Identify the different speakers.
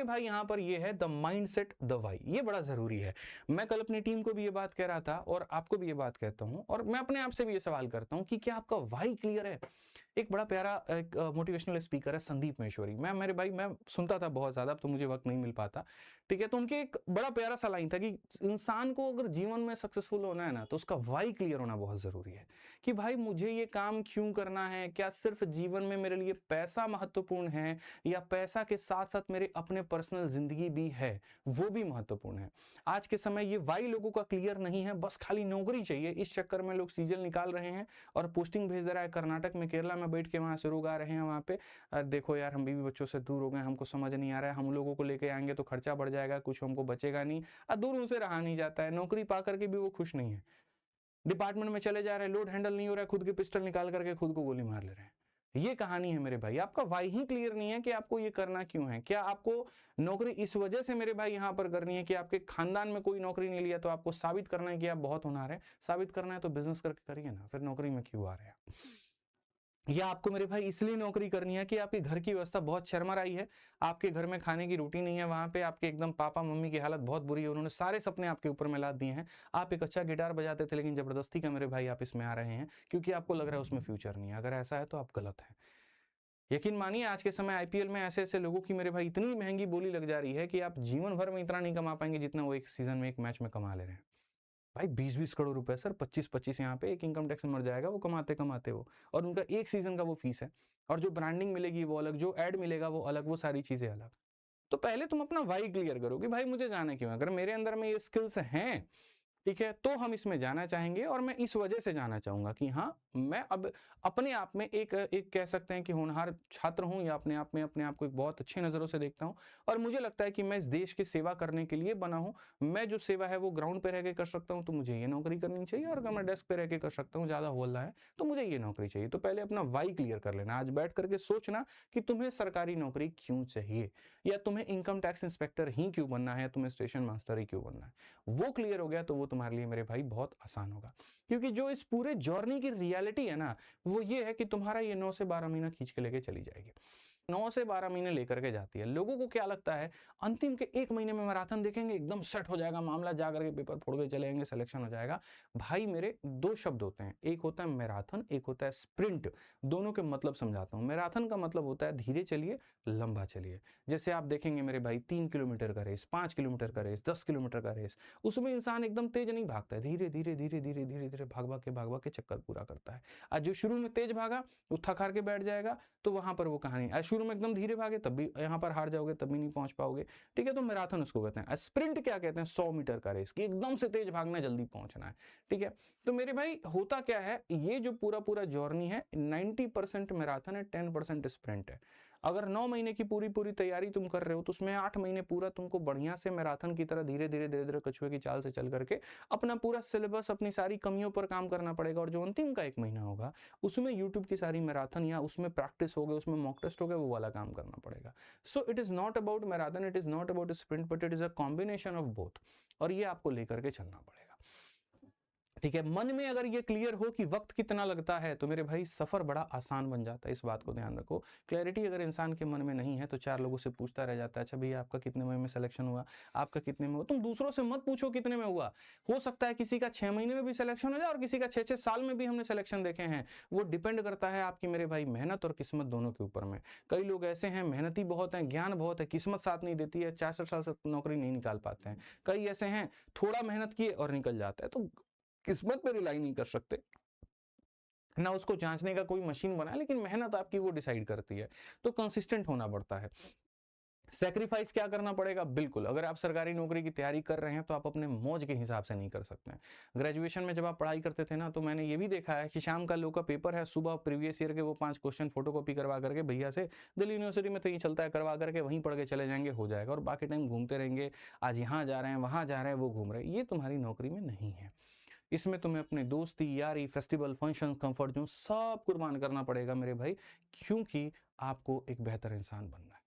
Speaker 1: भाई यहाँ पर ये है द माइंडसेट द वाई, ये बड़ा जरूरी है। मैं कल अपनी टीम को भी ये बात कह रहा था और आपको भी ये बात कहता हूँ, और मैं अपने आप से भी ये सवाल करता हूँ कि क्या आपका वाई क्लियर है। एक बड़ा प्यारा एक मोटिवेशनल स्पीकर है संदीप महेश्वरी, मैं मेरे भाई मैं सुनता था बहुत ज्यादा, अब तो मुझे वक्त नहीं मिल पाता, ठीक है। तो उनके एक बड़ा प्यारा सा लाइन था कि इंसान को अगर जीवन में सक्सेसफुल होना है ना, तो उसका वाई क्लियर होना बहुत जरूरी है। कि भाई मुझे ये काम क्यों करना है, क्या सिर्फ जीवन में मेरे लिए पैसा महत्वपूर्ण है, या पैसा के साथ साथ मेरे अपने पर्सनल जिंदगी भी है, वो भी महत्वपूर्ण है। आज के समय ये वाई लोगों का क्लियर नहीं है, बस खाली नौकरी चाहिए, इस चक्कर में लोग सीजन निकाल रहे हैं और पोस्टिंग भेज दे रहा है। कर्नाटक में, केरला में बैठ के वहां से लोग आ रहे हैं वहां पे, देखो यार हम बीवी बच्चों से दूर हो गए, हमको समझ नहीं आ रहा है, हम लोगों को लेके आएंगे तो खर्चा बढ़ जाएगा, कुछ हमको बचेगा नहीं, दूर उनसे रहा नहीं जाता है। नौकरी पा करके भी वो खुश नहीं है, डिपार्टमेंट में चले जा रहे हैं, लोड हैंडल नहीं हो रहा है, खुद के पिस्टल निकाल करके खुद को गोली मार ले रहे हैं। ये कहानी है मेरे भाई। आपका वाई ही क्लियर नहीं है कि आपको ये करना क्यों है। क्या आपको नौकरी इस वजह से मेरे भाई यहां पर करनी है कि आपके खानदान में कोई नौकरी नहीं लिया तो आपको साबित करना है कि आप बहुत होनहार है। साबित करना है तो बिजनेस करके करिए ना, फिर नौकरी में क्यों आ रहे हैं। या आपको मेरे भाई इसलिए नौकरी करनी है कि आपके घर की व्यवस्था बहुत शर्मराई है, आपके घर में खाने की रोटी नहीं है, वहां पे आपके एकदम पापा मम्मी की हालत बहुत बुरी है, उन्होंने सारे सपने आपके ऊपर में लाद दिए हैं। आप एक अच्छा गिटार बजाते थे लेकिन जबरदस्ती का मेरे भाई आप इसमें आ रहे हैं क्योंकि आपको लग रहा है उसमें फ्यूचर नहीं है। अगर ऐसा है तो आप गलत हैं। यकीन मानिए आज के समय आईपीएल में ऐसे ऐसे लोगों की मेरे भाई इतनी महंगी बोली लग जा रही है कि आप जीवन भर में इतना नहीं कमा पाएंगे जितना वो एक सीजन में, एक मैच में कमा ले रहे हैं। भाई 20-20 करोड़ रुपए सर, 25-25 यहाँ पे एक इनकम टैक्स में मर जाएगा वो कमाते कमाते वो, और उनका एक सीजन का वो फीस है, और जो ब्रांडिंग मिलेगी वो अलग, जो एड मिलेगा वो अलग, वो सारी चीजें अलग। तो पहले तुम अपना वाई क्लियर करो कि भाई मुझे जाना क्यों है। अगर मेरे अंदर में ये स्किल्स हैं, ठीक है, तो हम इसमें जाना चाहेंगे, और मैं इस वजह से जाना चाहूंगा कि हाँ मैं अब अपने आप में एक एक कह सकते हैं कि होनहार छात्र हूं, या अपने आप में अपने आप को एक बहुत अच्छी नजरों से देखता हूं, और मुझे लगता है कि मैं इस देश की सेवा करने के लिए बना हूं। मैं जो सेवा है वो ग्राउंड पे रह के कर सकता हूं, तो मुझे ये नौकरी करनी चाहिए, और अगर मैं डेस्क पे रह के कर सकता हूँ, ज्यादा बोल रहा है तो मुझे ये नौकरी चाहिए। तो पहले अपना वाई क्लियर कर लेना। आज बैठ करके सोचना कि तुम्हें सरकारी नौकरी क्यों चाहिए, या तुम्हें इनकम टैक्स इंस्पेक्टर ही क्यों बनना है, तुम्हें स्टेशन मास्टर ही क्यों बनना है। वो क्लियर हो गया तो वो तुम्हारे लिए मेरे भाई बहुत आसान होगा। क्योंकि जो इस पूरे जर्नी की रियलिटी है ना, वो ये है कि तुम्हारा ये 9 से 12 महीना खींच के लेके चली जाएगी। 9 से 12 महीने लेकर के जाती है। लोगों को क्या लगता है अंतिम के 1 महीने में मैराथन देखेंगे, एकदम सेट हो जाएगा मामला, जा करके पेपर फोड़ के चले जाएंगे, सिलेक्शन हो जाएगा। भाई मेरे दो शब्द होते हैं, एक होता है मैराथन, एक होता है स्प्रिंट। दोनों के मतलब समझाता हूं। मैराथन का मतलब होता है धीरे चलिए, लंबा चलिए। जैसे आप देखेंगे मेरे भाई 3 किलोमीटर का रेस, 5 किलोमीटर का रेस, 10 किलोमीटर का रेस, उसमें इंसान एकदम तेज नहीं भागता है, धीरे धीरे धीरे धीरे धीरे धीरे भाग के चक्कर पूरा करता है। आज जो शुरू में तेज भागा वो थक हार के बैठ जाएगा, तो वहां पर वो कहानी। आज शुरू में एकदम धीरे भागे तब भी यहाँ पर हार जाओगे, तब भी नहीं पहुंच पाओगे, ठीक है। तो मैराथन उसको कहते हैं। स्प्रिंट क्या कहते हैं? 100 मीटर का रेस, कि एकदम से तेज भागना है, जल्दी पहुंचना है, ठीक है। तो मेरे भाई होता क्या है, ये जो पूरा पूरा जर्नी है 90% मैराथन है, 10% स्प्रिंट है। अगर 9 महीने की पूरी पूरी तैयारी तुम कर रहे हो तो उसमें 8 महीने पूरा तुमको बढ़िया से मैराथन की तरह धीरे धीरे धीरे धीरे कछुए की चाल से चल करके अपना पूरा सिलेबस, अपनी सारी कमियों पर काम करना पड़ेगा। और जो अंतिम का 1 महीना होगा उसमें यूट्यूब की सारी मैराथन या उसमें प्रैक्टिस हो गए, उसमें मॉक टेस्ट हो गए, वो वाला काम करना पड़ेगा। So it is not about marathon, it is not about sprint, but it is a combination of both, और ये आपको लेकर के चलना पड़ेगा, ठीक है। मन में अगर ये क्लियर हो कि वक्त कितना लगता है तो मेरे भाई सफर बड़ा आसान बन जाता है। इस बात को ध्यान रखो। क्लैरिटी अगर इंसान के मन में नहीं है तो 4 लोगों से पूछता रह जाता है, अच्छा भैया आपका कितने में सिलेक्शन हुआ, आपका कितने में हुआ। तुम दूसरों से मत पूछो कितने में हुआ, हो सकता है किसी का 6 महीने में भी सिलेक्शन हो जाए और किसी का 6-6 साल में भी हमने सिलेक्शन देखे हैं। वो डिपेंड करता है आपकी मेरे भाई मेहनत और किस्मत दोनों के ऊपर में। कई लोग ऐसे हैं मेहनती बहुत हैं, ज्ञान बहुत है, किस्मत साथ नहीं देती है, 64 साल से नौकरी नहीं निकाल पाते हैं। कई ऐसे हैं थोड़ा मेहनत किए और निकल जाता है। तो किस्मत पे रिलाई नहीं कर सकते ना, उसको जांचने का कोई मशीन बना है, लेकिन मेहनत आपकी वो डिसाइड करती है। तो कंसिस्टेंट होना पड़ता है। सेक्रीफाइस क्या करना पड़ेगा? बिल्कुल, अगर आप सरकारी नौकरी की तैयारी कर रहे हैं तो आप अपने मौज के हिसाब से नहीं कर सकते हैं। ग्रेजुएशन में जब आप पढ़ाई करते थे ना, तो मैंने ये भी देखा है कि शाम का लोग का पेपर है, सुबह प्रीवियस ईयर के वो 5 क्वेश्चन फोटोकॉपी करवा करके भैया से, दिल्ली यूनिवर्सिटी में तो ये चलता है, करवा करके वहीं पढ़ के चले जाएंगे, हो जाएगा, और बाकी टाइम घूमते रहेंगे। आज यहाँ जा रहे हैं, वहां जा रहे हैं, वो घूम रहे हैं। ये तुम्हारी नौकरी में नहीं है। इसमें तुम्हें अपने दोस्ती यारी, फेस्टिवल, फंक्शन, कंफर्ट जोन सब कुर्बान करना पड़ेगा मेरे भाई, क्योंकि आपको एक बेहतर इंसान बनना है।